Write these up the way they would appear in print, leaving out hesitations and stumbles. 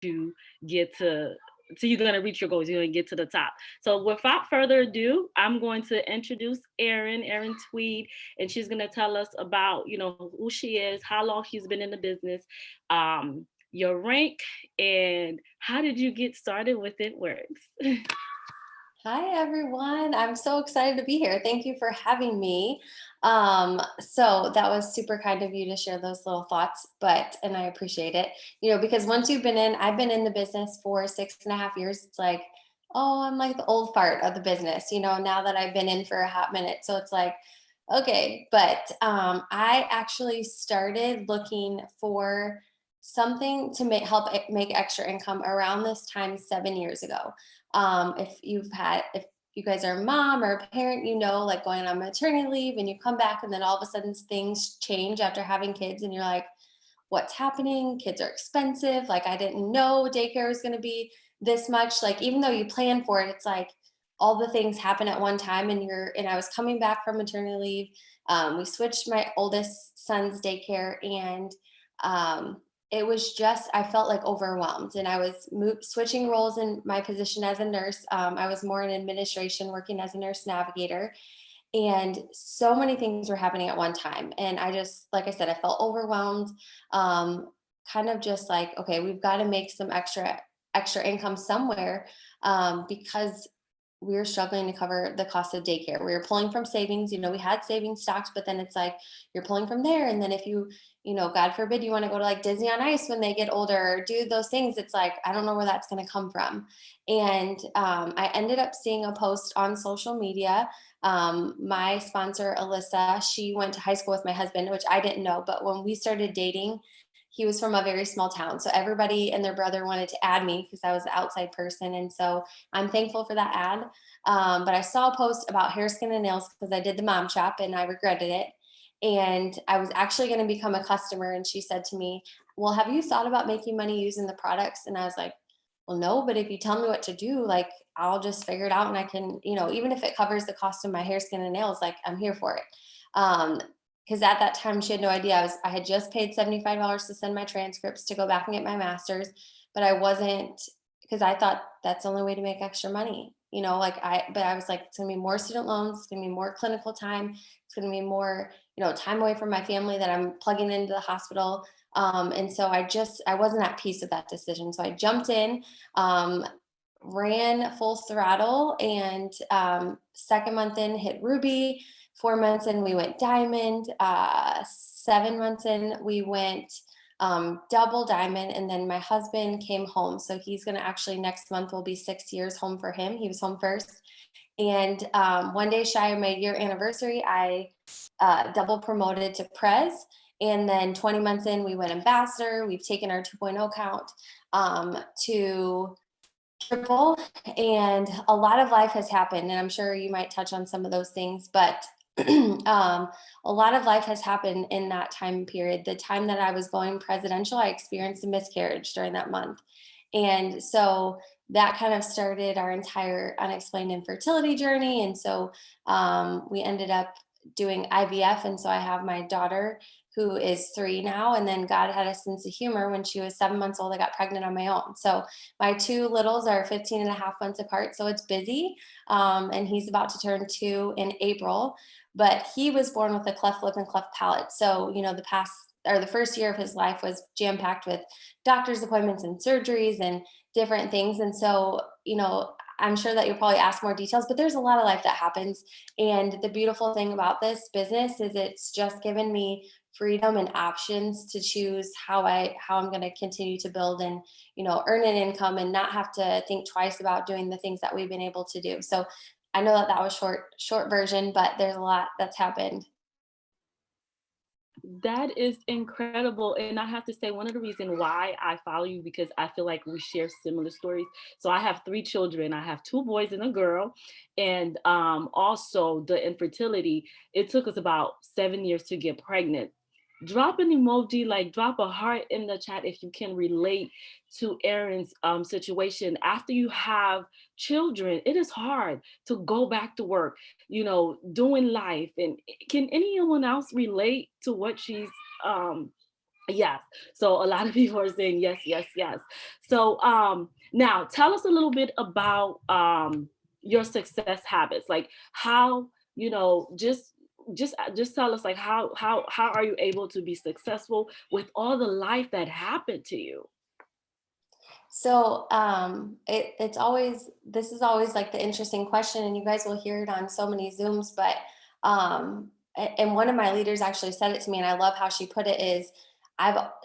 you get to you're going to reach your goals, you're going to get to the top. So without further ado, I'm going to introduce Erin Tweed, and she's going to tell us about, who she is, how long she's been in the business, your rank, and how did you get started with It Works. Hi, everyone. I'm so excited to be here. Thank you for having me. So that was super kind of you to share those little thoughts, and I appreciate it, because once I've been in the business for 6.5 years. It's like, oh, I'm like the old fart of the business, now that I've been in for a hot minute. So it's like, okay, I actually started looking for something to make extra income around this time 7 years ago. If you guys are a mom or a parent, like going on maternity leave and you come back and then all of a sudden things change after having kids and you're like, what's happening? Kids are expensive. Like, I didn't know daycare was going to be this much. Like, even though you plan for it, it's like all the things happen at one time. And I was coming back from maternity leave. We switched my oldest son's daycare, and it was just, I felt like overwhelmed, and I was switching roles in my position as a nurse. I was more in administration, working as a nurse navigator, and so many things were happening at one time. And I just, like I said, I felt overwhelmed. um, Kind of just like, okay, we've got to make some extra income somewhere, because we were struggling to cover the cost of daycare. We were pulling from savings. We had savings stocks, but then it's like you're pulling from there. And then if God forbid, you want to go to like Disney on Ice when they get older, or do those things, it's like, I don't know where that's going to come from. And I ended up seeing a post on social media. My sponsor, Alyssa, she went to high school with my husband, which I didn't know. But when we started dating, he was from a very small town. So everybody and their brother wanted to add me because I was the outside person. And so I'm thankful for that ad. But I saw a post about hair, skin, and nails because I did the mom shop and I regretted it. And I was actually going to become a customer. And she said to me, well, have you thought about making money using the products? And I was like, well, no, but if you tell me what to do, like, I'll just figure it out and I can, even if it covers the cost of my hair, skin, and nails, like, I'm here for it. Um, because at that time she had no idea. I had just paid $75 to send my transcripts to go back and get my master's, but I wasn't, because I thought that's the only way to make extra money. But I was like, it's gonna be more student loans, it's gonna be more clinical time, it's gonna be more, time away from my family that I'm plugging into the hospital. And so I wasn't at peace with that decision. So I jumped in, um, ran full throttle, and second month in hit Ruby. 4 months in, we went diamond. 7 months in, we went double diamond. And then my husband came home. So he's going to actually, next month will be 6 years home for him. He was home first. And one day shy of my year anniversary, I double promoted to Prez. And then 20 months in, we went ambassador. We've taken our 2.0 count to triple. And a lot of life has happened. And I'm sure you might touch on some of those things, but a lot of life has happened in that time period. The time that I was going presidential, I experienced a miscarriage during that month. And so that kind of started our entire unexplained infertility journey. And so we ended up doing IVF. And so I have my daughter who is 3 now. And then God had a sense of humor. When she was 7 months old, I got pregnant on my own. So my two littles are 15 and a half months apart. So it's busy. And he's about to turn 2 in April. But he was born with a cleft lip and cleft palate. So, the first year of his life was jam packed with doctor's appointments and surgeries and different things. And so, I'm sure that you'll probably ask more details, but there's a lot of life that happens. And the beautiful thing about this business is it's just given me freedom and options to choose how I'm going to continue to build and, earn an income and not have to think twice about doing the things that we've been able to do. So I know that was short version, but there's a lot that's happened. That is incredible. And I have to say, one of the reasons why I follow you, because I feel like we share similar stories. So I have 3 children. I have 2 boys and a girl. And also the infertility, it took us about 7 years to get pregnant. Drop an emoji, like drop a heart in the chat if you can relate to Erin's situation. After you have children, it is hard to go back to work, doing life. And can anyone else relate to what she's um, Yes. So a lot of people are saying yes, yes, yes. So now tell us a little bit about your success habits. Like how, you know, just tell us like how are you able to be successful with all the life that happened to you? So it's always, this is always like the interesting question, and you guys will hear it on so many Zooms. But and one of my leaders actually said it to me, and I love how she put it. Is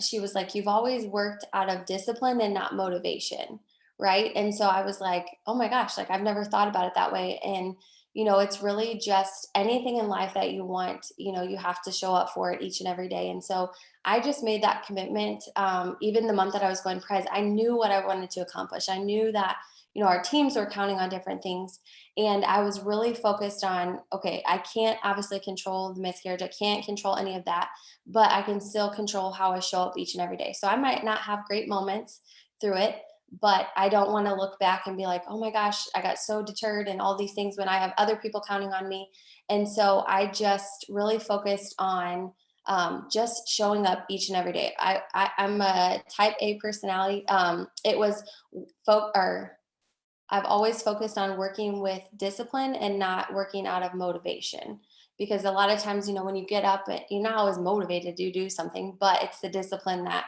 she was like, you've always worked out of discipline and not motivation, right? And so I was like, oh my gosh, like I've never thought about it that way. And it's really just anything in life that you want, you have to show up for it each and every day. And so I just made that commitment. Even the month that I was going prez, I knew what I wanted to accomplish. I knew that, our teams were counting on different things. And I was really focused on, okay, I can't obviously control the miscarriage. I can't control any of that, but I can still control how I show up each and every day. So I might not have great moments through it, but I don't want to look back and be like, oh my gosh, I got so deterred and all these things when I have other people counting on me. And so I just really focused on just showing up each and every day. I'm a type A personality. It was or I've always focused on working with discipline and not working out of motivation. Because a lot of times, when you get up, you're not always motivated to do something, but it's the discipline that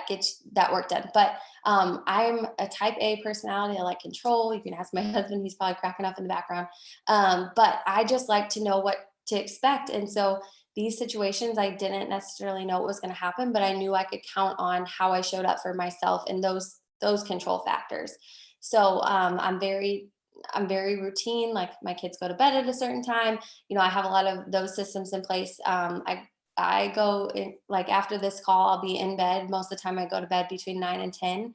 gets that work done. But I'm a type A personality. I like control. You can ask my husband; he's probably cracking up in the background. But I just like to know what to expect, and so these situations, I didn't necessarily know what was going to happen, but I knew I could count on how I showed up for myself and those control factors. So I'm very routine. Like my kids go to bed at a certain time. I have a lot of those systems in place. I go in, like after this call, I'll be in bed. Most of the time I go to bed between 9 and 10,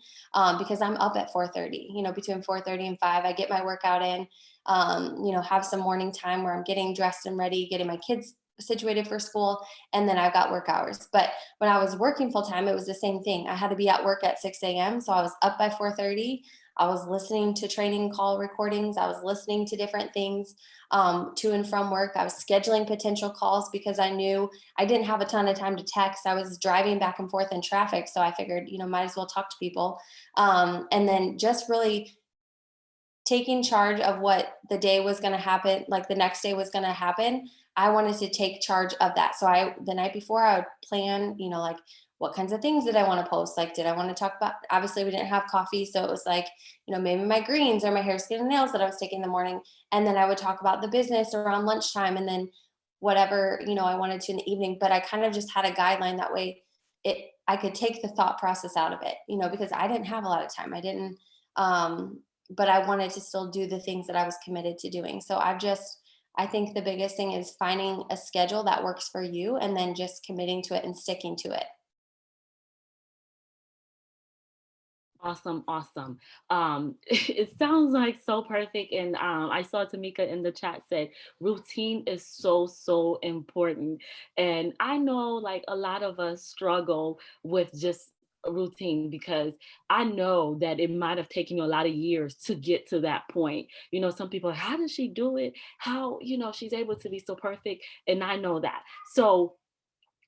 because I'm up at 4:30, between 4:30 and 5, I get my workout in, have some morning time where I'm getting dressed and ready, getting my kids situated for school. And then I've got work hours. But when I was working full time, it was the same thing. I had to be at work at 6 a.m. So I was up by 4:30. I was listening to training call recordings. I was listening to different things, to and from work. I was scheduling potential calls because I knew I didn't have a ton of time to text. I was driving back and forth in traffic. So I figured, might as well talk to people. And then just really taking charge of what the day was going to happen, like the next day was going to happen. I wanted to take charge of that. So the night before, I would plan, like what kinds of things did I want to post? Like, did I want to talk about, obviously we didn't have coffee. So it was like, maybe my greens or my hair, skin and nails that I was taking in the morning. And then I would talk about the business around lunchtime, and then whatever, I wanted to in the evening. But I kind of just had a guideline that way. I could take the thought process out of it, because I didn't have a lot of time. I didn't, but I wanted to still do the things that I was committed to doing. So I think the biggest thing is finding a schedule that works for you and then just committing to it and sticking to it. Awesome, awesome. It sounds like so perfect. And I saw Tamika in the chat said routine is so, so important. And I know like a lot of us struggle with just a routine because I know that it might have taken you a lot of years to get to that point. Some people, are, how does she do it? How, she's able to be so perfect. And I know that. So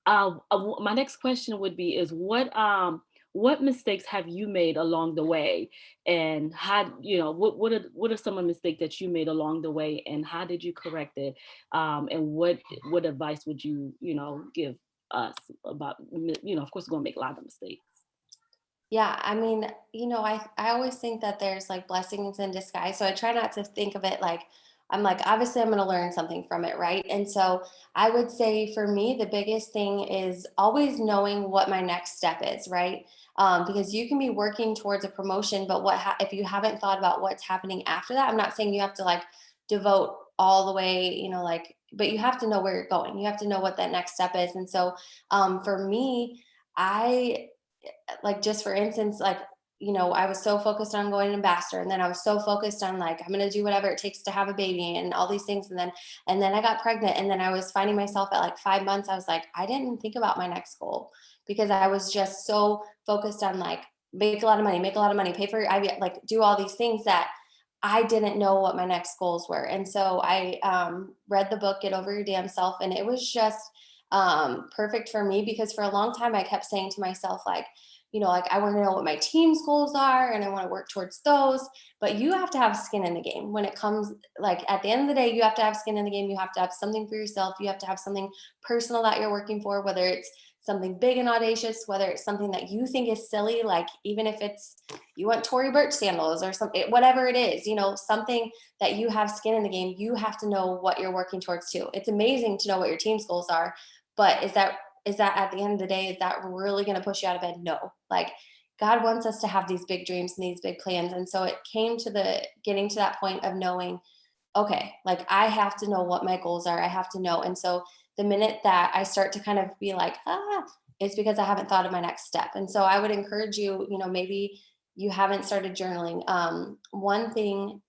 my next question would be is what mistakes have you made along the way, and how what are some of the mistakes that you made along the way, and how did you correct it, and what advice would you give us about of course we're gonna make a lot of mistakes. Yeah, I mean, I always think that there's like blessings in disguise. So I try not to think of it like, I'm like, obviously I'm going to learn something from it, right? And so I would say for me, the biggest thing is always knowing what my next step is, right? Because you can be working towards a promotion, but if you haven't thought about what's happening after that? I'm not saying you have to like devote all the way, like, but you have to know where you're going. You have to know what that next step is. And so for me, I like, just for instance, like, I was so focused on going ambassador, and then I was so focused on like, I'm going to do whatever it takes to have a baby and all these things. And then I got pregnant, and then I was finding myself at like 5 months. I was like, I didn't think about my next goal because I was just so focused on like, make a lot of money, make a lot of money, pay for your IVF, like do all these things that I didn't know what my next goals were. And so I read the book, Get Over Your Damn Self. And it was just perfect for me, because for a long time I kept saying to myself, like, like, I want to know what my team's goals are and I want to work towards those. But you have to have skin in the game when it comes, like, at the end of the day, you have to have skin in the game. You have to have something for yourself. You have to have something personal that you're working for, whether it's something big and audacious, whether it's something that you think is silly, like even if it's you want Tory Burch sandals or something, whatever it is, something that you have skin in the game, you have to know what you're working towards too. It's amazing to know what your team's goals are, but is that at the end of the day, is that really going to push you out of bed? No. Like, God wants us to have these big dreams and these big plans. And so it came to the getting to that point of knowing, okay, like, I have to know what my goals are. I have to know. And so the minute that I start to kind of be like, it's because I haven't thought of my next step. And so I would encourage you, maybe you haven't started journaling. One thing,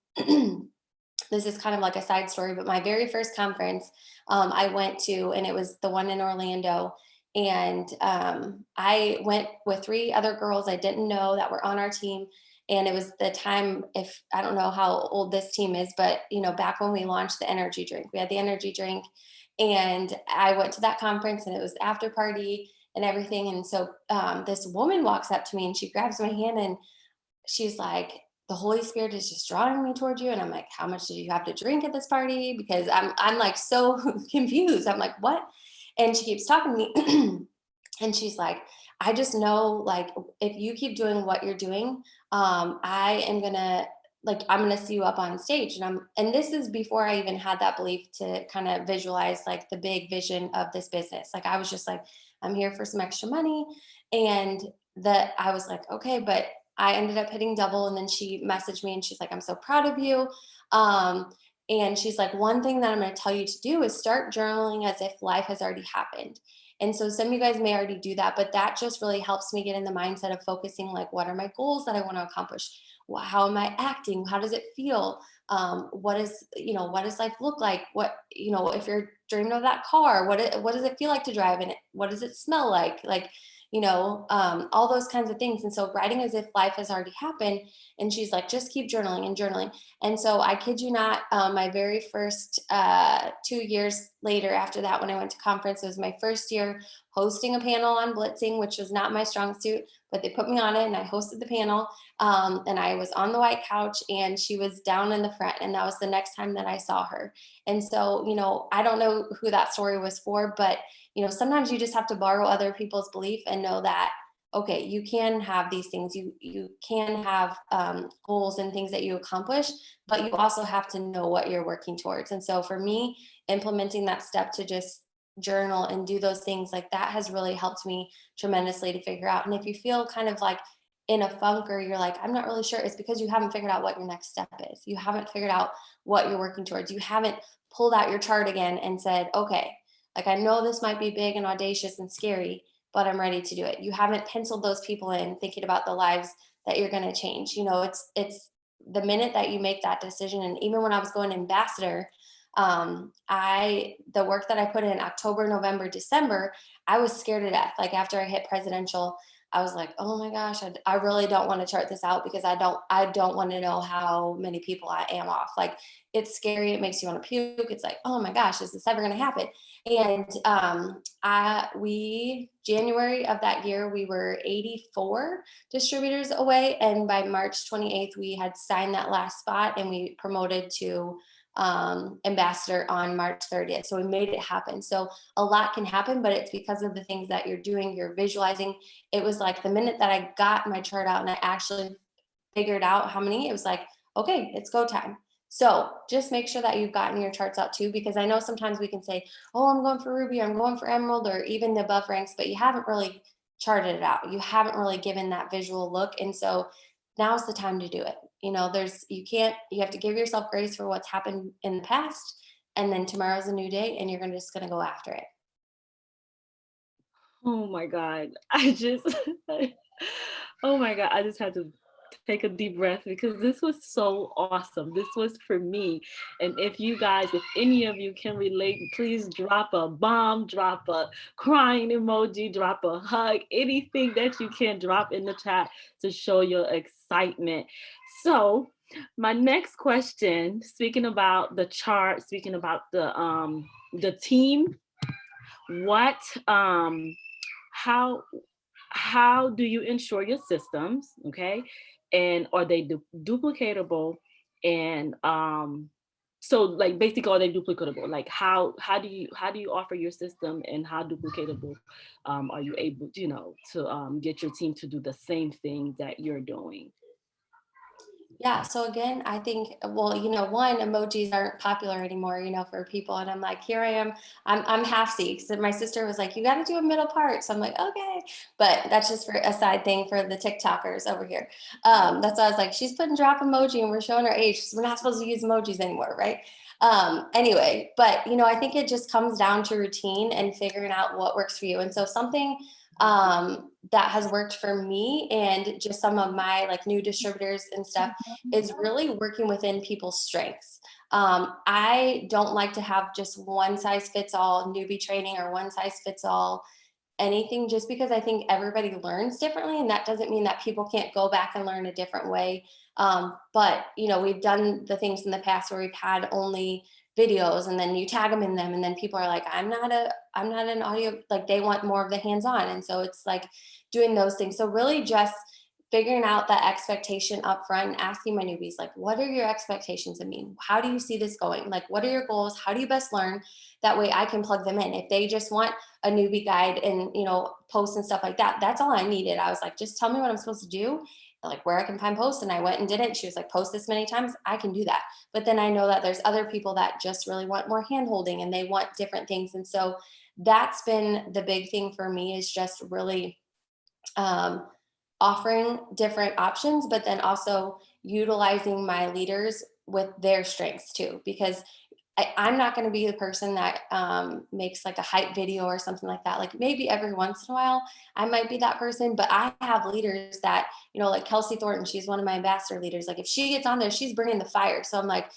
this is kind of like a side story, but my very first conference I went to, and it was the one in Orlando. And I went with three other girls I didn't know that were on our team. And it was the time, if I don't know how old this team is, but back when we launched the energy drink, we had the energy drink. And I went to that conference and it was the after party and everything. And so this woman walks up to me and she grabs my hand and she's like, the Holy Spirit is just drawing me towards you. And I'm like, how much did you have to drink at this party? Because I'm like so confused. I'm like, what? And she keeps talking to me. And she's like, I just know, like, if you keep doing what you're doing, I am gonna, like, I'm gonna see you up on stage. And this is before I even had that belief to kind of visualize like the big vision of this business. Like, I was just like, I'm here for some extra money. And that I was like, okay, but I ended up hitting double. And then she messaged me and she's like, I'm so proud of you. Um, and she's like, one thing that I'm going to tell you to do is start journaling as if life has already happened. And so some of you guys may already do that, but that just really helps me get in the mindset of focusing, like, what are my goals that I want to accomplish? How am I acting? How does it feel? What does life look like? If you're dreaming of that car, what does it feel like to drive in it? What does it smell like? Like, all those kinds of things. And so writing as if life has already happened. And she's like, just keep journaling and journaling. And so I kid you not, my very first 2 years later after that, when I went to conference, it was my first year hosting a panel on blitzing, which was not my strong suit, but they put me on it and I hosted the panel. And I was on the white couch and she was down in the front. And that was the next time that I saw her. And so, I don't know who that story was for, but sometimes you just have to borrow other people's belief and know that, okay, you can have these things, you can have goals and things that you accomplish, but you also have to know what you're working towards. And so for me, implementing that step to just journal and do those things, like, that has really helped me tremendously to figure out. And if you feel kind of like in a funk, or you're like, I'm not really sure, it's because you haven't figured out what your next step is. You haven't figured out what you're working towards. You haven't pulled out your chart again and said, okay, like, I know this might be big and audacious and scary, but I'm ready to do it. You haven't penciled those people in thinking about the lives that you're going to change. It's the minute that you make that decision. And even when I was going ambassador, the work that I put in October, November, December, I was scared to death. Like, after I hit presidential, I was like, oh my gosh, I really don't want to chart this out, because I don't want to know how many people I am off. Like, it's scary. It makes you want to puke. It's like, oh my gosh, is this ever going to happen? And January of that year, we were 84 distributors away. And by March 28th, we had signed that last spot and we promoted to ambassador on March 30th. So we made it happen. So a lot can happen, but it's because of the things that you're doing, you're visualizing. It was like the minute that I got my chart out and I actually figured out how many, it was like, okay, it's go time. So just make sure that you've gotten your charts out too, because I know sometimes we can say, oh, I'm going for Ruby, I'm going for Emerald, or even the above ranks, but you haven't really charted it out. You haven't really given that visual look. And so now's the time to do it. You have to give yourself grace for what's happened in the past. And then tomorrow's a new day and you're just going to go after it. Oh my God. I just, oh my God. I just had to take a deep breath because this was so awesome. This was for me. And if you guys, if any of you can relate, please drop a bomb, drop a crying emoji, drop a hug, anything that you can drop in the chat to show your excitement. So, my next question, speaking about the chart, speaking about the team, what how how do you ensure your systems, okay, and are they duplicatable, and so like basically are they duplicatable, like how do you offer your system, and how duplicatable are you able, to get your team to do the same thing that you're doing? Yeah, so again, I think, well, one, emojis aren't popular anymore, for people. And I'm like, here I am, I'm half Sikh. So my sister was like, you got to do a middle part. So I'm like, okay. But that's just for a side thing for the TikTokers over here. That's why I was like, she's putting drop emoji and we're showing her age because we're not supposed to use emojis anymore, right? Anyway, but I think it just comes down to routine and figuring out what works for you. And so something that has worked for me and just some of my like new distributors and stuff is really working within people's strengths. I don't like to have just one size fits all newbie training or one size fits all anything, just because I think everybody learns differently. And that doesn't mean that people can't go back and learn a different way. But, we've done the things in the past where we've had only videos and then you tag them in them. And then people are like, I'm not an audio, like they want more of the hands on. And so it's like doing those things. So really just figuring out that expectation up front and asking my newbies, like, what are your expectations of me? How do you see this going? Like, what are your goals? How do you best learn? That way I can plug them in. If they just want a newbie guide and, posts and stuff like that, that's all I needed. I was like, just tell me what I'm supposed to do, like where I can find posts. And I went and did it. She was like, post this many times, I can do that. But then I know that there's other people that just really want more hand holding and they want different things. And so that's been the big thing for me, is just really um, offering different options, but then also utilizing my leaders with their strengths too. Because I'm not going to be the person that makes like a hype video or something like that. Like maybe every once in a while, I might be that person, but I have leaders that, like Kelsey Thornton, she's one of my ambassador leaders. Like if she gets on there, she's bringing the fire. So I'm like,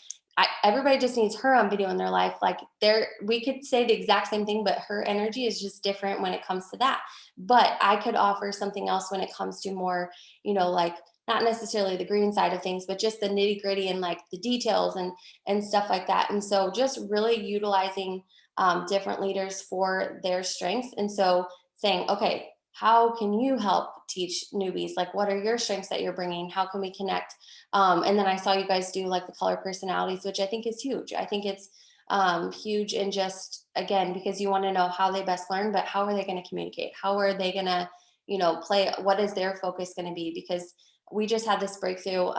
everybody just needs her on video in their life. Like we could say the exact same thing, but her energy is just different when it comes to that. But I could offer something else when it comes to more, like not necessarily the green side of things, but just the nitty gritty and like the details and stuff like that. And so just really utilizing different leaders for their strengths. And so saying, okay, how can you help teach newbies? Like, what are your strengths that you're bringing? How can we connect? And then I saw you guys do like the color personalities, which I think is huge. I think it's huge. And just again, because you want to know how they best learn, but how are they going to communicate? How are they going to, play? What is their focus going to be? Because we just had this breakthrough,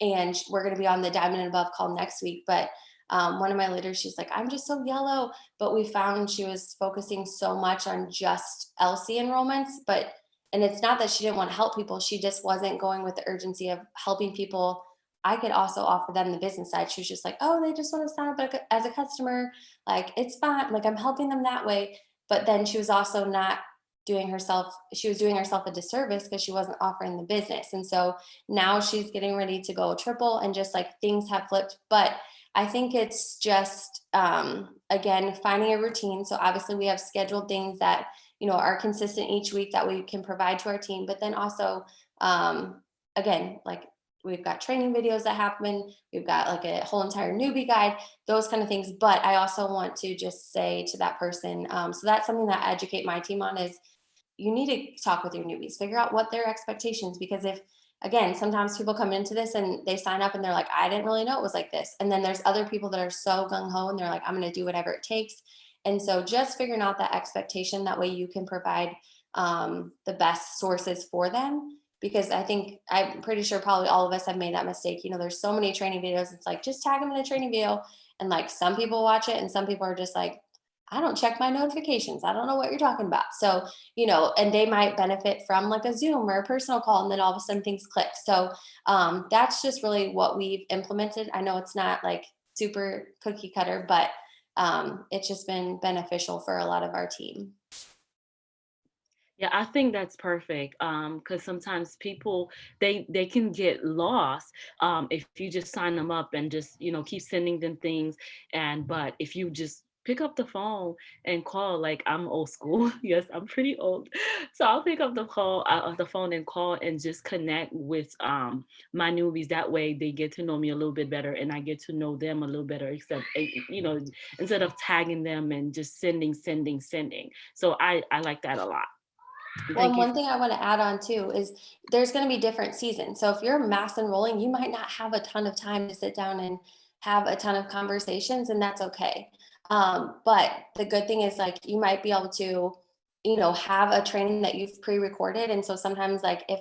and we're going to be on the Diamond and Above call next week. But one of my leaders, she's like, I'm just so yellow. But we found she was focusing so much on just LC enrollments. And it's not that she didn't want to help people, she just wasn't going with the urgency of helping people. I could also offer them the business side. She was just like, oh, they just want to sign up as a customer. Like, it's fine. Like, I'm helping them that way. But then she was also not she was doing herself a disservice because she wasn't offering the business. And so now she's getting ready to go triple, and just like things have flipped. But I think it's just again finding a routine. So obviously we have scheduled things that are consistent each week that we can provide to our team. But then also again, like we've got training videos that happen. We've got like a whole entire newbie guide, those kind of things. But I also want to just say to that person, so that's something that I educate my team on, is you need to talk with your newbies, figure out what their expectations, because if, again, sometimes people come into this and they sign up and they're like, I didn't really know it was like this. And then there's other people that are so gung-ho and they're like, I'm going to do whatever it takes. And so just figuring out that expectation, that way you can provide the best sources for them. Because I'm pretty sure probably all of us have made that mistake. There's so many training videos. It's like, just tag them in a training video. And like some people watch it and some people are just like, I don't check my notifications. I don't know what you're talking about. So, and they might benefit from like a Zoom or a personal call, and then all of a sudden things click. So that's just really what we've implemented. I know it's not like super cookie cutter, but it's just been beneficial for a lot of our team. Yeah, I think that's perfect. Because sometimes people they can get lost if you just sign them up and just keep sending them things. And but if you just pick up the phone and call. Like, I'm old school. Yes, I'm pretty old. So I'll pick up the phone and call and just connect with my newbies. That way they get to know me a little bit better and I get to know them a little better, except instead of tagging them and just sending. So I like that a lot. Well, Thank and you. one thing I want to add on too is there's going to be different seasons. So if you're mass enrolling, you might not have a ton of time to sit down and have a ton of conversations, and that's okay. But the good thing is like you might be able to, have a training that you've pre-recorded. And so sometimes like if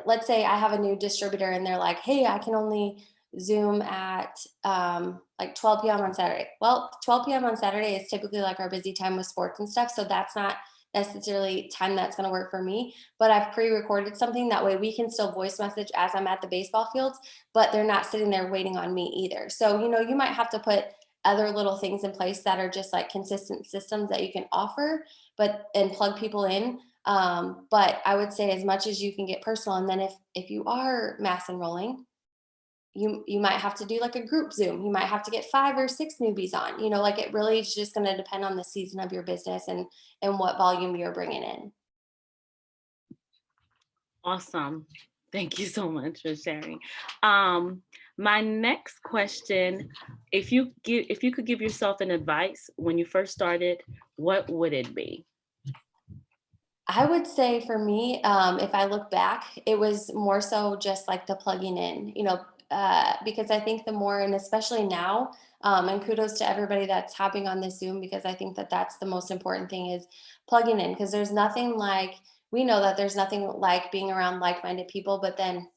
let's say I have a new distributor and they're like, hey, I can only Zoom at like 12 p.m. on Saturday. Well, 12 p.m. on Saturday is typically like our busy time with sports and stuff. So that's not necessarily time that's going to work for me, but I've pre-recorded something that way we can still voice message as I'm at the baseball fields, but they're not sitting there waiting on me either. So, you might have to put other little things in place that are just like consistent systems that you can offer, but and plug people in. But I would say as much as you can get personal, and then if you are mass enrolling, you might have to do like a group Zoom. You might have to get 5 or 6 newbies on. Like it really is just going to depend on the season of your business and what volume you're bringing in. Awesome. Thank you so much for sharing. Um, my next question, if you could give yourself an advice when you first started, what would it be? I would say for me, if I look back, it was more so just like the plugging in, because I think the more, and especially now, and kudos to everybody that's hopping on this Zoom, because I think that that's the most important thing is plugging in, because we know that there's nothing like being around like minded people, but then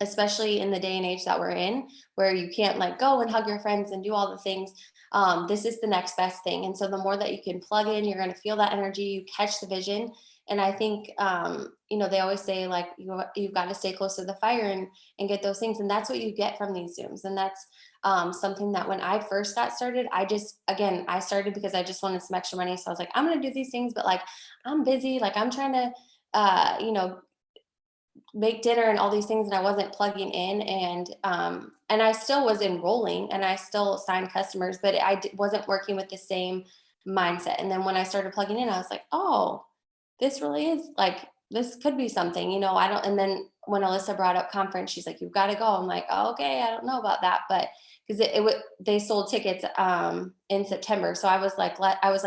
especially in the day and age that we're in where you can't like go and hug your friends and do all the things, this is the next best thing. And so the more that you can plug in, you're going to feel that energy, you catch the vision. And I think they always say like you've got to stay close to the fire and get those things, and that's what you get from these Zooms. And that's something that when I first got started, I started because I just wanted some extra money, so I was like, I'm going to do these things, but like I'm busy, like I'm trying to uh, you know make dinner and all these things, and I wasn't plugging in, and I still was enrolling and I still signed customers, but wasn't working with the same mindset. And then when I started plugging in, I was like, oh, this really is like this could be something, I don't. And then when Alyssa brought up conference, she's like, you've got to go. I'm like, oh, okay, I don't know about that, but because they sold tickets in September, so I was like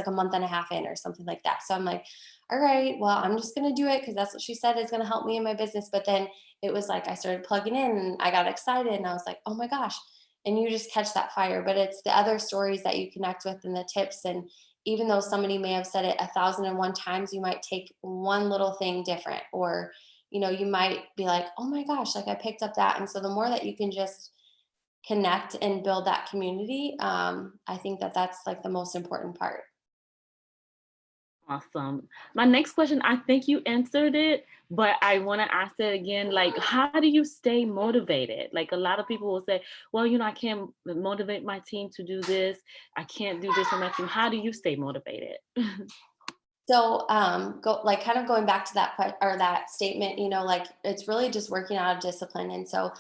a month and a half in or something like that. So I'm like, all right, well, I'm just going to do it because that's what she said is going to help me in my business. But then it was like I started plugging in and I got excited and I was like, oh my gosh. And you just catch that fire. But it's the other stories that you connect with and the tips. And even though somebody may have said it 1,001 times, you might take one little thing different, or, you might be like, oh my gosh, like I picked up that. And so the more that you can just connect and build that community, I think that that's like the most important part. Awesome. My next question, I think you answered it, but I want to ask it again. Like, how do you stay motivated? Like, a lot of people will say, well, I can't motivate my team to do this. I can't do this for my team. How do you stay motivated? So, go like kind of going back to or that statement, like it's really just working out of discipline. And so,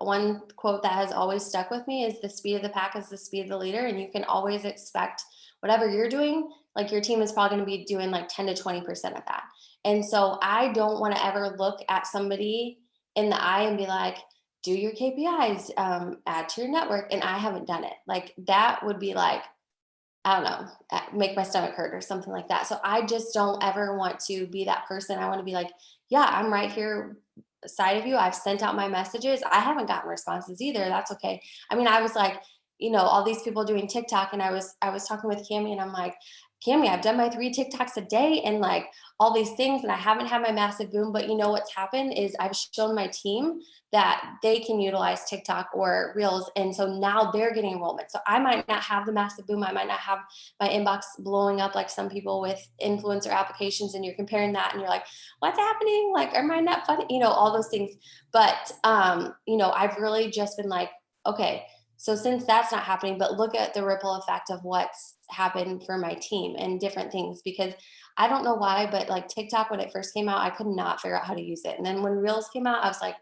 one quote that has always stuck with me is the speed of the pack is the speed of the leader. And you can always expect whatever you're doing, like your team is probably going to be doing like 10 to 20% of that. And so, I don't want to ever look at somebody in the eye and be like, do your KPIs, add to your network. And I haven't done it. Like that would be like, I don't know, make my stomach hurt or something like that. So I just don't ever want to be that person. I want to be like, yeah, I'm right here side of you. I've sent out my messages. I haven't gotten responses either. That's okay. I mean, I was like, all these people doing TikTok, and I was talking with Cami, and I'm like, Cami, I've done my 3 TikToks a day and like all these things, and I haven't had my massive boom. But what's happened is I've shown my team that they can utilize TikTok or Reels. And so now they're getting enrollment. So I might not have the massive boom. I might not have my inbox blowing up like some people with influencer applications. And you're comparing that and you're like, what's happening? Like, am I not funny? All those things. But, I've really just been like, okay, so since that's not happening, but look at the ripple effect of what's happened for my team and different things, because I don't know why, but like TikTok, when it first came out, I could not figure out how to use it. And then when Reels came out, I was like,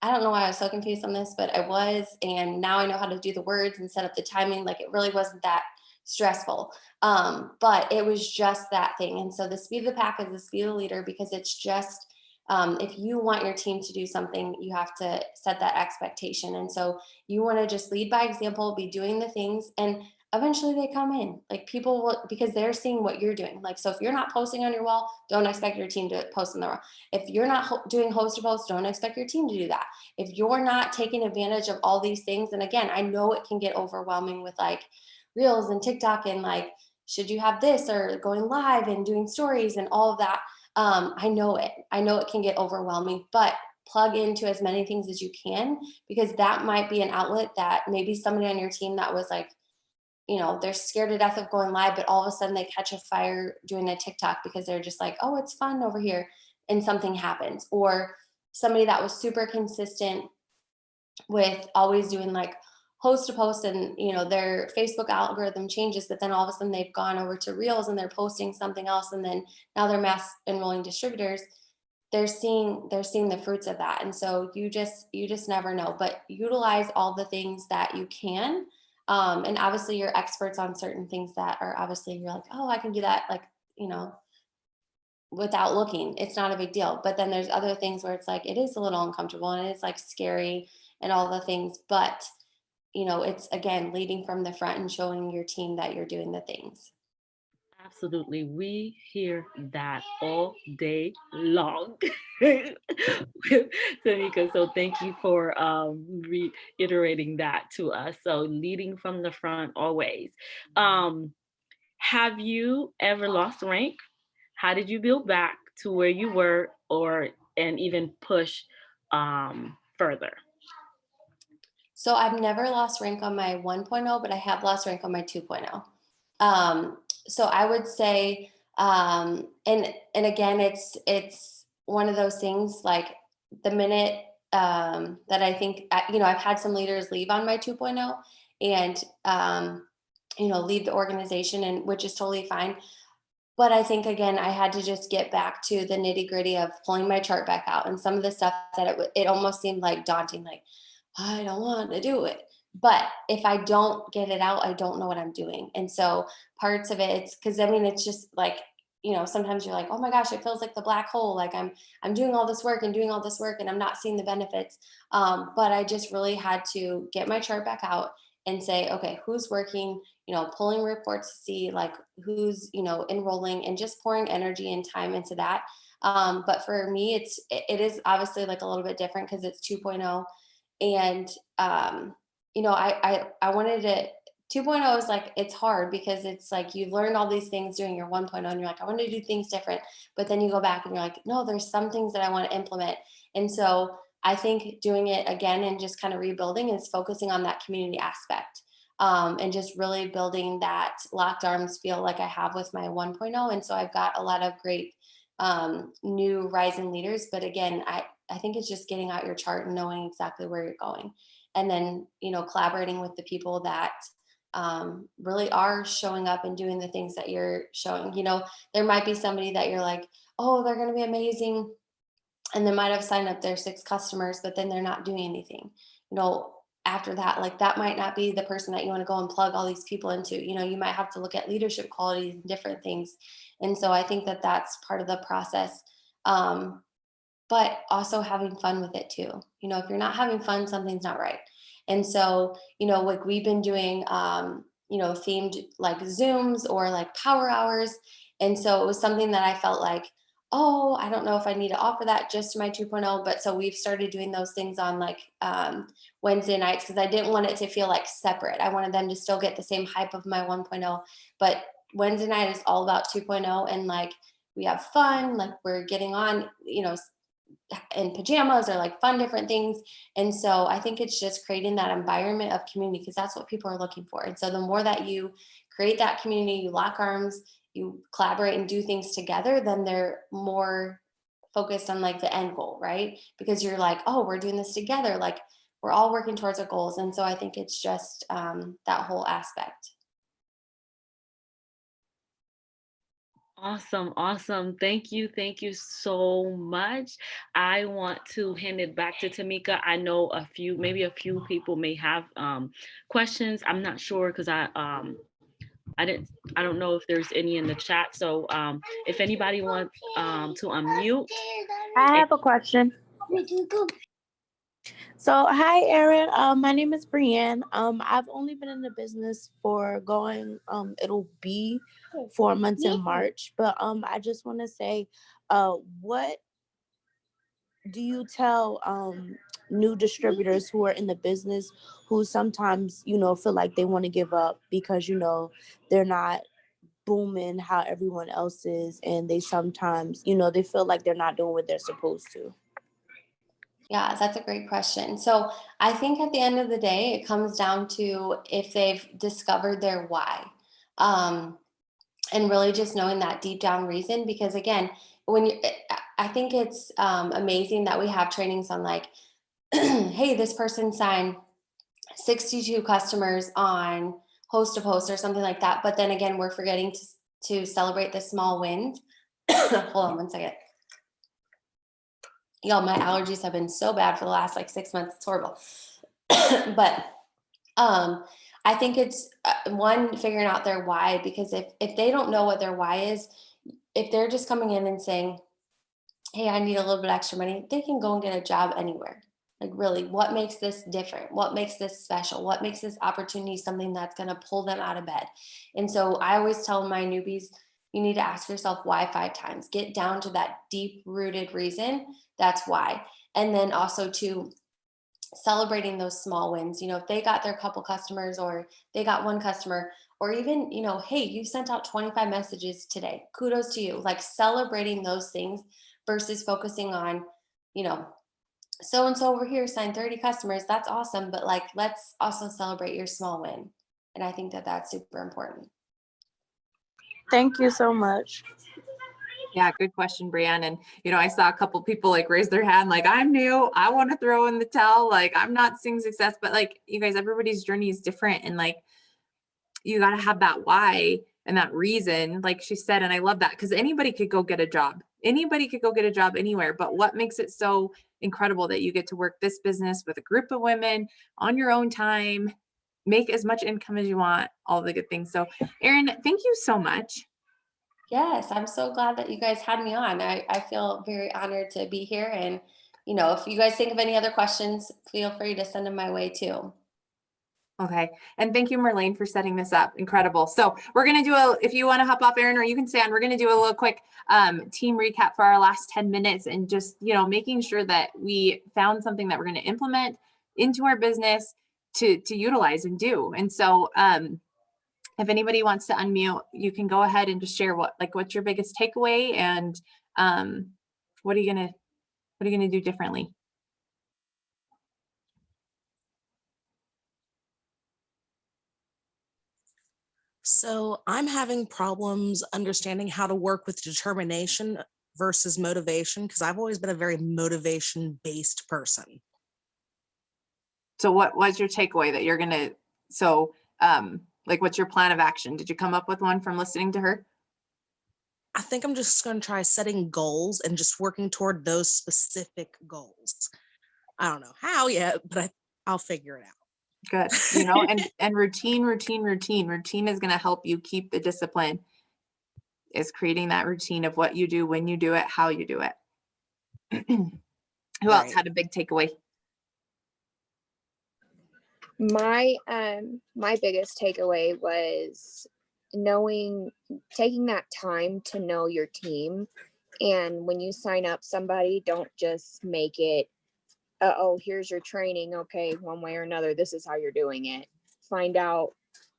I don't know why I was so confused on this, but I was. And now I know how to do the words and set up the timing. Like it really wasn't that stressful. But it was just that thing. And so the speed of the pack is the speed of the leader, because it's just, if you want your team to do something, you have to set that expectation. And so you want to just lead by example, be doing the things, and eventually they come in. Like people will, because they're seeing what you're doing. Like, so if you're not posting on your wall, don't expect your team to post on their wall. If you're not doing host to post, don't expect your team to do that. If you're not taking advantage of all these things, and again, I know it can get overwhelming with like reels and TikTok and like, should you have this or going live and doing stories and all of that. I know it. I know it can get overwhelming, but plug into as many things as you can, because that might be an outlet that maybe somebody on your team that was like, they're scared to death of going live, but all of a sudden they catch a fire doing a TikTok because they're just like, oh, it's fun over here. And something happens. Or somebody that was super consistent with always doing like host to post, and their Facebook algorithm changes, but then all of a sudden they've gone over to reels and they're posting something else, and then now they're mass enrolling distributors. They're seeing the fruits of that. And so you just never know, but utilize all the things that you can. And obviously you're experts on certain things that are, obviously you're like, oh, I can do that, like, you know without looking, it's not a big deal. But then there's other things where it's like it is a little uncomfortable and it's like scary and all the things. But it's again leading from the front and showing your team that you're doing the things. Absolutely. We hear that all day long with Tamika. So thank you for reiterating that to us. So leading from the front always. Um, have you ever lost rank? How did you build back to where you were, or and even push further? So I've never lost rank on my 1.0, but I have lost rank on my 2.0. So I would say, and again, it's one of those things like the minute that I think, I've had some leaders leave on my 2.0 and, leave the organization, and which is totally fine. But I think again, I had to just get back to the nitty gritty of pulling my chart back out, and some of the stuff that it almost seemed like daunting, like I don't want to do it. But if I don't get it out, I don't know what I'm doing. And so parts of it, it's because I mean, it's just like, sometimes you're like, oh my gosh, it feels like the black hole. Like I'm doing all this work and doing all this work and I'm not seeing the benefits. But I just really had to get my chart back out and say, okay, who's working, pulling reports to see like who's, enrolling, and just pouring energy and time into that. But for me, it is obviously like a little bit different because it's 2.0. And I wanted to 2.0 is like it's hard because it's like you learn all these things doing your 1.0 and you're like, I want to do things different. But then you go back and you're like, no, there's some things that I want to implement. And so I think doing it again and just kind of rebuilding is focusing on that community aspect. And just really building that locked arms feel like I have with my 1.0. And so I've got a lot of great new rising leaders. But again, I think it's just getting out your chart and knowing exactly where you're going. And then, collaborating with the people that really are showing up and doing the things that you're showing. There might be somebody that you're like, oh, they're going to be amazing. And they might have signed up their 6 customers, but then they're not doing anything. After that, like that might not be the person that you want to go and plug all these people into. You might have to look at leadership qualities and different things. And so I think that that's part of the process. But also having fun with it too. If you're not having fun, something's not right. And so, like we've been doing, themed like Zooms or like power hours. And so it was something that I felt like, oh, I don't know if I need to offer that just to my 2.0. But so we've started doing those things on like Wednesday nights because I didn't want it to feel like separate. I wanted them to still get the same hype of my 1.0. But Wednesday night is all about 2.0, and like we have fun, like we're getting on, in pajamas or like fun different things. And so I think it's just creating that environment of community because that's what people are looking for. And so the more that you create that community, you lock arms, you collaborate and do things together, then they're more focused on like the end goal, right? Because you're like, oh, we're doing this together, like we're all working towards our goals. And so I think it's just that whole aspect. Awesome, awesome. Thank you so much. I want to hand it back to Tamika. I know maybe a few people may have questions. I'm not sure because I don't know if there's any in the chat. So if anybody wants to unmute. I have a question. So, hi, Erin. My name is Brienne. I've only been in the business for it'll be 4 months in March. But I just want to say, what do you tell new distributors who are in the business who sometimes, feel like they want to give up because, they're not booming how everyone else is, and they sometimes, they feel like they're not doing what they're supposed to? Yeah, that's a great question. So I think at the end of the day, it comes down to if they've discovered their why. Um, and really just knowing that deep down reason, because again, I think it's amazing that we have trainings on like, hey, this person signed 62 customers on host to post or something like that, but then again, we're forgetting to celebrate the small wins. Hold on one second. Y'all, my allergies have been so bad for the last like 6 months. It's horrible. But I think it's one, figuring out their why, because if they don't know what their why is, if they're just coming in and saying, hey, I need a little bit extra money, they can go and get a job anywhere. Like, really, what makes this different? What makes this special? What makes this opportunity something that's going to pull them out of bed? And so I always tell my newbies, you need to ask yourself why 5 times. Get down to that deep rooted reason. That's why. And then also to celebrating those small wins. If they got their couple customers, or they got one customer, or even, hey, you sent out 25 messages today. Kudos to you. Like, celebrating those things versus focusing on, you know, so and so over here signed 30 customers. That's awesome. But like, let's also celebrate your small win. And I think that that's super important. Thank you so much. Yeah, good question, Brianne. And, I saw a couple people like raise their hand, like, I'm new, I want to throw in the towel. Like, I'm not seeing success, but like, you guys, everybody's journey is different. And like, you got to have that why and that reason, like she said. And I love that, because anybody could go get a job. Anybody could go get a job anywhere. But what makes it so incredible that you get to work this business with a group of women on your own time, make as much income as you want, all the good things. So Erin, thank you so much. Yes, I'm so glad that you guys had me on. I feel very honored to be here. And, if you guys think of any other questions, feel free to send them my way too. Okay. And thank you, Merlane, for setting this up. Incredible. So we're going to do if you want to hop off, Erin, or you can stay on, we're going to do a little quick team recap for our last 10 minutes and just, making sure that we found something that we're going to implement into our business to utilize and do. And so if anybody wants to unmute, you can go ahead and just share what's your biggest takeaway, and what are you going to do differently? So I'm having problems understanding how to work with determination versus motivation, because I've always been a very motivation-based person. So what was your takeaway that you're going to, what's your plan of action? Did you come up with one from listening to her? I think I'm just going to try setting goals and just working toward those specific goals. I don't know how yet, but I'll figure it out. Good. And routine is going to help you keep the discipline, is creating that routine of what you do, when you do it, how you do it. Who else had a big takeaway? My biggest takeaway was taking that time to know your team. And when you sign up somebody, don't just make it, oh, here's your training. Okay, one way or another, this is how you're doing it. Find out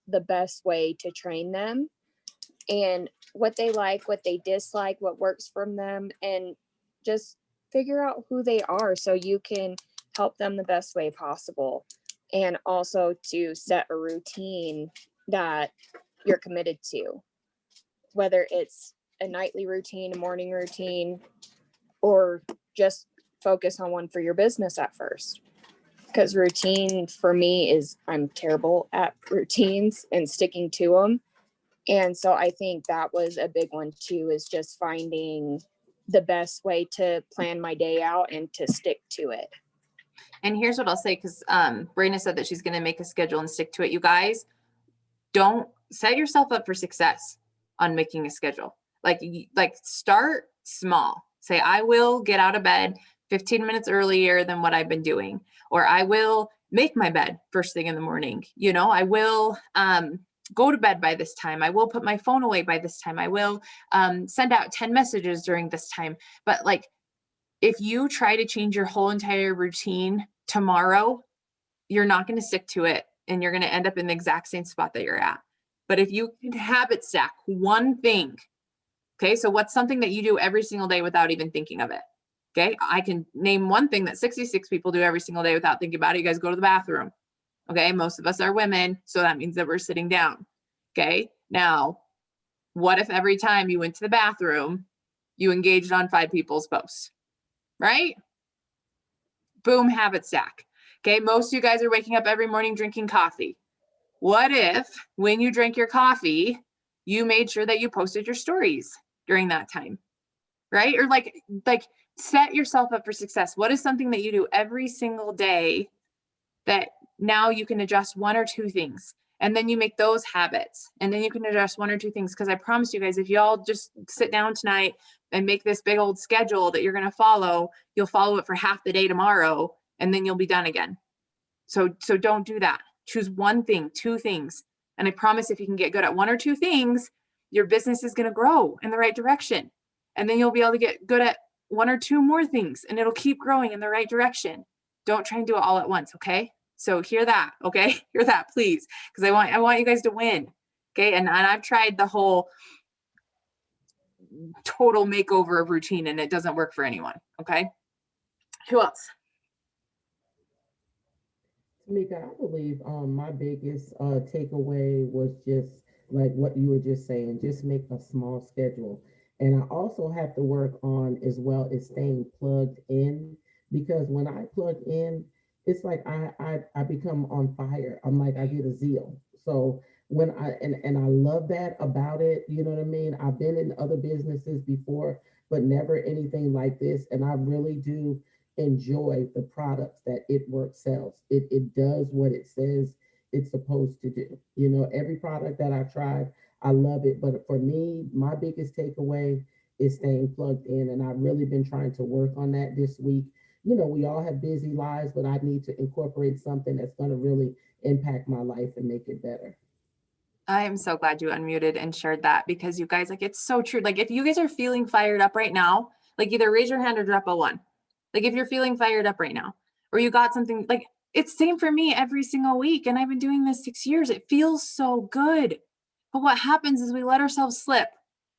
the best way to train them and what they like, what they dislike, what works from them, and just figure out who they are so you can help them the best way possible. And also to set a routine that you're committed to, whether it's a nightly routine, a morning routine, or just focus on one for your business at first. Because routine for me I'm terrible at routines and sticking to them. And so I think that was a big one too, is just finding the best way to plan my day out and to stick to it. And here's what I'll say, because Brayna said that she's going to make a schedule and stick to it. You guys, don't set yourself up for success on making a schedule. Like start small. Say, I will get out of bed 15 minutes earlier than what I've been doing, or I will make my bed first thing in the morning. You know, I will go to bed by this time. I will put my phone away by this time. I will send out 10 messages during this time. But like, if you try to change your whole entire routine tomorrow, you're not going to stick to it, and you're going to end up in the exact same spot that you're at. But if you can habit stack one thing, okay, so what's something that you do every single day without even thinking of it? Okay, I can name one thing that 66 people do every single day without thinking about it. You guys go to the bathroom. Okay, most of us are women, so that means that we're sitting down. Okay, now, what if every time you went to the bathroom, you engaged on 5 people's posts, right? Boom, habit stack. Okay, most of you guys are waking up every morning drinking coffee. What if when you drank your coffee, you made sure that you posted your stories during that time, right? Or like set yourself up for success. What is something that you do every single day that now you can adjust 1 or 2 things, and then you make those habits, and then you can adjust 1 or 2 things? Because I promise you guys, if y'all just sit down tonight and make this big old schedule that you're going to follow, you'll follow it for half the day tomorrow, and then you'll be done again. So don't do that. Choose 1 thing, 2 things. And I promise if you can get good at 1 or 2 things, your business is going to grow in the right direction. And then you'll be able to get good at 1 or 2 more things, and it'll keep growing in the right direction. Don't try and do it all at once. Okay. So hear that. Okay. Hear that, please. Because I want you guys to win. Okay. And I've tried the whole total makeover of routine, and it doesn't work for anyone. Okay. Who else? Tamika, I believe my biggest takeaway was just like what you were just saying, just make a small schedule. And I also have to work on as well as staying plugged in, because when I plug in, it's like I become on fire. I'm like, I get a zeal. So when and I love that about it, you know what I mean? I've been in other businesses before, but never anything like this. And I really do enjoy the products that it work sells. It does what it says it's supposed to do. You know, every product that I tried, I love it. But for me, my biggest takeaway is staying plugged in. And I've really been trying to work on that this week. You know, we all have busy lives, but I need to incorporate something that's going to really impact my life and make it better. I am so glad you unmuted and shared that, because you guys, like, it's so true. Like, if you guys are feeling fired up right now, like, either raise your hand or drop a 1. Like, if you're feeling fired up right now, or you got something, like, it's same for me every single week. And I've been doing this 6 years. It feels so good. But what happens is we let ourselves slip.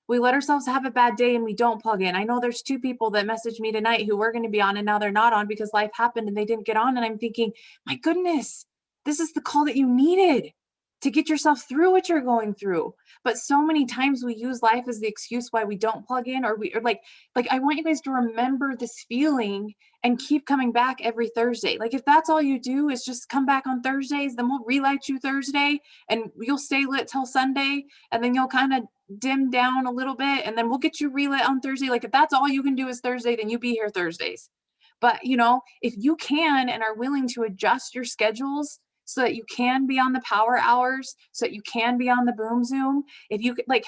We let ourselves have a bad day and we don't plug in. I know there's 2 people that messaged me tonight who were going to be on, and now they're not on because life happened and they didn't get on. And I'm thinking, my goodness, this is the call that you needed to get yourself through what you're going through. But so many times we use life as the excuse why we don't plug in, or like I want you guys to remember this feeling and keep coming back every Thursday. Like, if that's all you do is just come back on Thursdays, then we'll relight you Thursday and you'll stay lit till Sunday, and then you'll kind of dim down a little bit, and then we'll get you relit on Thursday. Like, if that's all you can do is Thursday, then you be here Thursdays. But you know, if you can and are willing to adjust your schedules so that you can be on the power hours, so that you can be on the boom Zoom. If you like,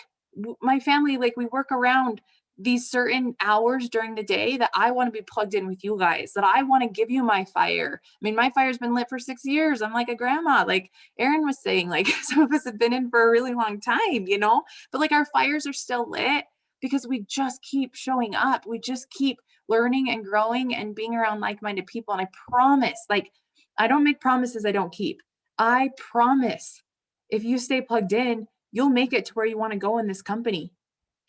my family, like, we work around these certain hours during the day that I want to be plugged in with you guys, that I want to give you my fire. I mean, my fire's been lit for 6 years. I'm like a grandma, like Erin was saying, like, some of us have been in for a really long time, you know, but like, our fires are still lit because we just keep showing up. We just keep learning and growing and being around like-minded people. And I promise, like, I don't make promises I don't keep. I promise if you stay plugged in, you'll make it to where you want to go in this company.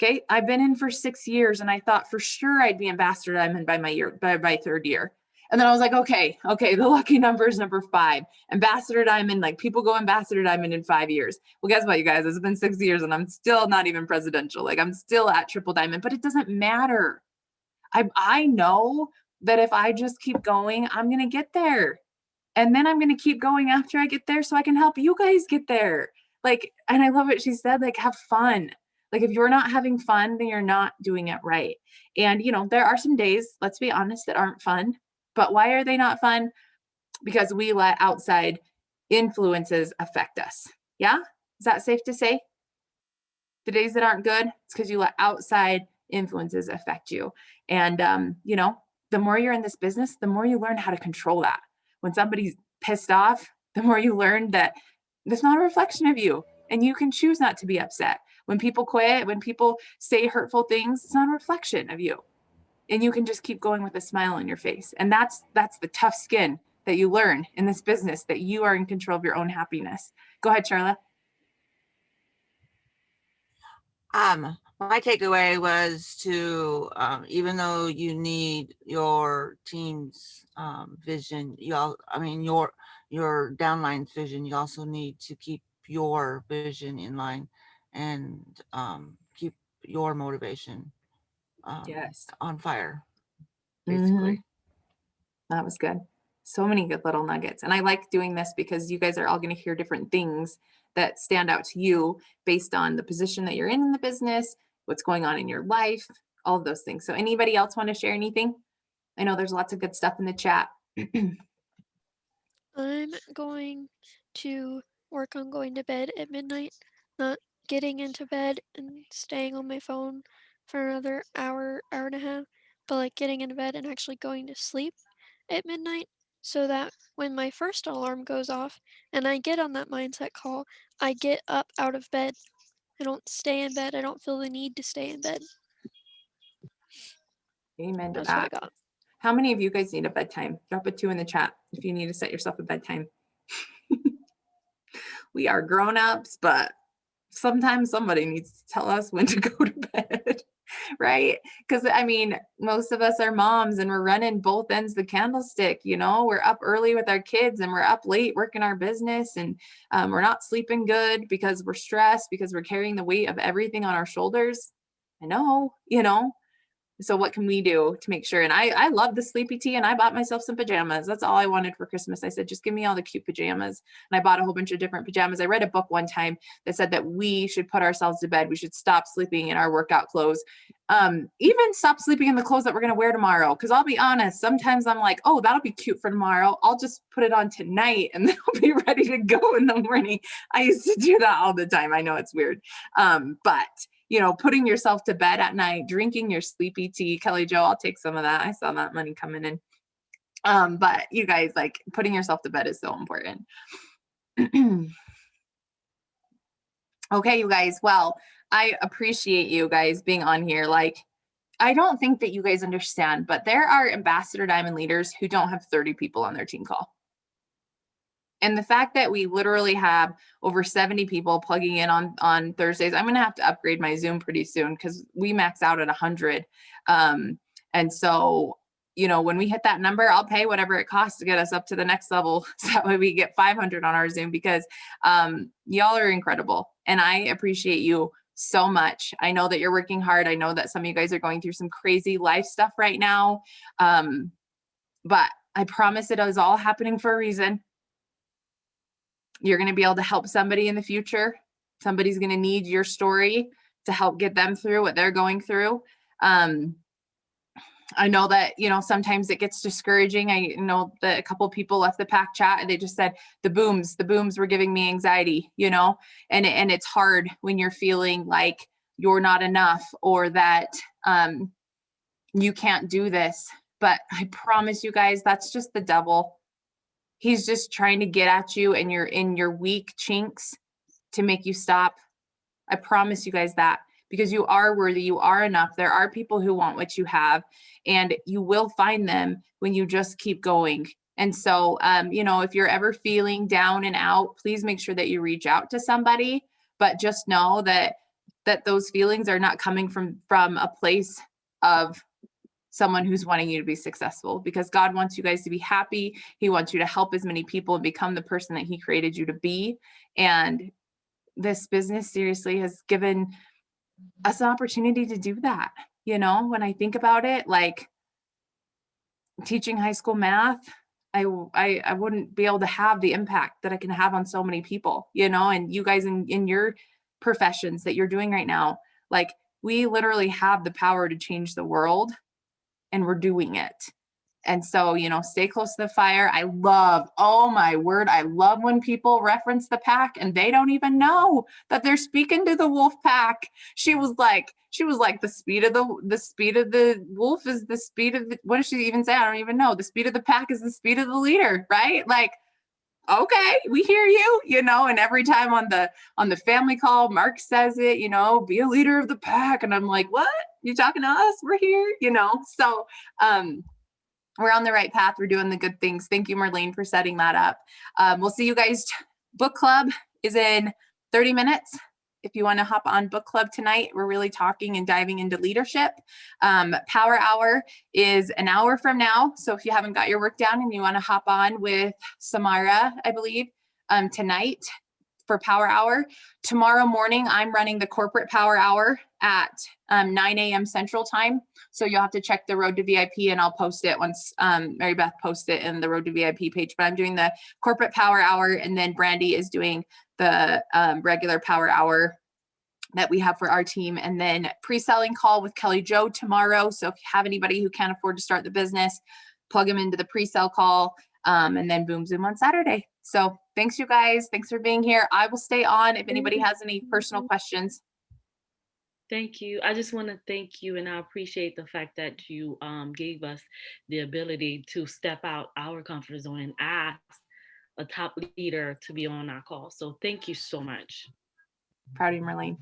Okay. I've been in for 6 years, and I thought for sure I'd be ambassador diamond by my 3rd year. And then I was like, okay, the lucky number is number 5. Ambassador diamond, like, people go ambassador diamond in 5 years. Well, guess what, you guys? It's been 6 years and I'm still not even presidential. Like, I'm still at triple diamond, but it doesn't matter. I know that if I just keep going, I'm going to get there. And then I'm going to keep going after I get there so I can help you guys get there. Like, and I love what she said, like, have fun. Like, if you're not having fun, then you're not doing it right. And, you know, there are some days, let's be honest, that aren't fun. But why are they not fun? Because we let outside influences affect us. Yeah. Is that safe to say? The days that aren't good, it's because you let outside influences affect you. And, you know, the more you're in this business, the more you learn how to control that. When somebody's pissed off, the more you learn that that's not a reflection of you and you can choose not to be upset. When people quit, when people say hurtful things, it's not a reflection of you. And you can just keep going with a smile on your face. And that's the tough skin that you learn in this business, that you are in control of your own happiness. Go ahead, Charlotte. My takeaway was to, even though you need your team's vision, your downline's vision, you also need to keep your vision in line and keep your motivation Yes. on fire, Mhm. basically. That was good. So many good little nuggets. And I like doing this because you guys are all going to hear different things that stand out to you based on the position that you're in the business, what's going on in your life, all of those things. So anybody else want to share anything? I know there's lots of good stuff in the chat. I'm going to work on going to bed at midnight, not getting into bed and staying on my phone for another hour, hour and a half, but like getting into bed and actually going to sleep at midnight so that when my first alarm goes off and I get on that mindset call, I get up out of bed. I don't stay in bed. I don't feel the need to stay in bed. Amen to That's what I that. got. How many of you guys need a bedtime? Drop a 2 in the chat if you need to set yourself a bedtime. We are grown-ups, but sometimes somebody needs to tell us when to go to bed, right? Because I mean, most of us are moms and we're running both ends of the candlestick. You know, we're up early with our kids and we're up late working our business, and we're not sleeping good because we're stressed, because we're carrying the weight of everything on our shoulders. I know, you know. So what can we do to make sure? And I love the sleepy tea, and I bought myself some pajamas. That's all I wanted for Christmas. I said, just give me all the cute pajamas. And I bought a whole bunch of different pajamas. I read a book one time that said that we should put ourselves to bed. We should stop sleeping in our workout clothes. Even stop sleeping in the clothes that we're going to wear tomorrow. Because I'll be honest, sometimes I'm like, oh, that'll be cute for tomorrow. I'll just put it on tonight and then I'll be ready to go in the morning. I used to do that all the time. I know it's weird. But you know, putting yourself to bed at night, drinking your sleepy tea. Kelly Jo, I'll take some of that. I saw that money coming in. But you guys, like, putting yourself to bed is so important. Okay, you guys. Well, I appreciate you guys being on here. Like, I don't think that you guys understand, but there are Ambassador Diamond leaders who don't have 30 people on their team call. And the fact that we literally have over 70 people plugging in on Thursdays, I'm going to have to upgrade my Zoom pretty soon because we max out at 100. And so, you know, when we hit that number, I'll pay whatever it costs to get us up to the next level. So that way we get 500 on our Zoom, because y'all are incredible. And I appreciate you so much. I know that you're working hard. I know that some of you guys are going through some crazy life stuff right now. But I promise it is all happening for a reason. You're going to be able to help somebody in the future. Somebody's going to need your story to help get them through what they're going through. I know that, you know, sometimes it gets discouraging. I know that a couple of people left the pack chat and they just said the booms were giving me anxiety, you know, and it's hard when you're feeling like you're not enough, or that you can't do this. But I promise you guys, that's just the devil. He's just trying to get at you and you're in your weak chinks to make you stop. I promise you guys that, because you are worthy. You are enough. There are people who want what you have, and you will find them when you just keep going. And so, you know, if you're ever feeling down and out, please make sure that you reach out to somebody, but just know that those feelings are not coming from a place of someone who's wanting you to be successful, because God wants you guys to be happy. He wants you to help as many people and become the person that he created you to be. And this business seriously has given us an opportunity to do that. You know, when I think about it, like teaching high school math, I wouldn't be able to have the impact that I can have on so many people, you know, and you guys in your professions that you're doing right now, like we literally have the power to change the world. And we're doing it. And so, you know, stay close to the fire. I love, oh my word, I love when people reference the pack and they don't even know that they're speaking to the wolf pack. She was like, the speed of the wolf is the speed of the, what does she even say? I don't even know. The speed of the pack is the speed of the leader, right? Like, okay, we hear you, you know, and every time on the family call, Mark says it, you know, be a leader of the pack. And I'm like, what? You talking to us? We're here, you know? So, we're on the right path. We're doing the good things. Thank you, Marlene, for setting that up. We'll see you guys. Book club is in 30 minutes. If you want to hop on book club tonight, we're really talking and diving into leadership. Power hour is an hour from now. So if you haven't got your work down and you want to hop on with Samara, I believe, tonight for power hour. Tomorrow morning, I'm running the corporate power hour at 9 a.m. Central Time. So you'll have to check the Road to VIP, and I'll post it once Mary Beth posts it in the Road to VIP page. But I'm doing the corporate power hour, and then Brandy is doing the regular power hour that we have for our team. And then pre-selling call with Kelly Jo tomorrow. So if you have anybody who can't afford to start the business, plug them into the pre-sell call, and then boom zoom on Saturday. So thanks, you guys. Thanks for being here. I will stay on if anybody has any personal questions. Thank you. I just want to thank you, and I appreciate the fact that you gave us the ability to step out our comfort zone and ask a top leader to be on our call. So thank you so much. Proud of you, Marlene.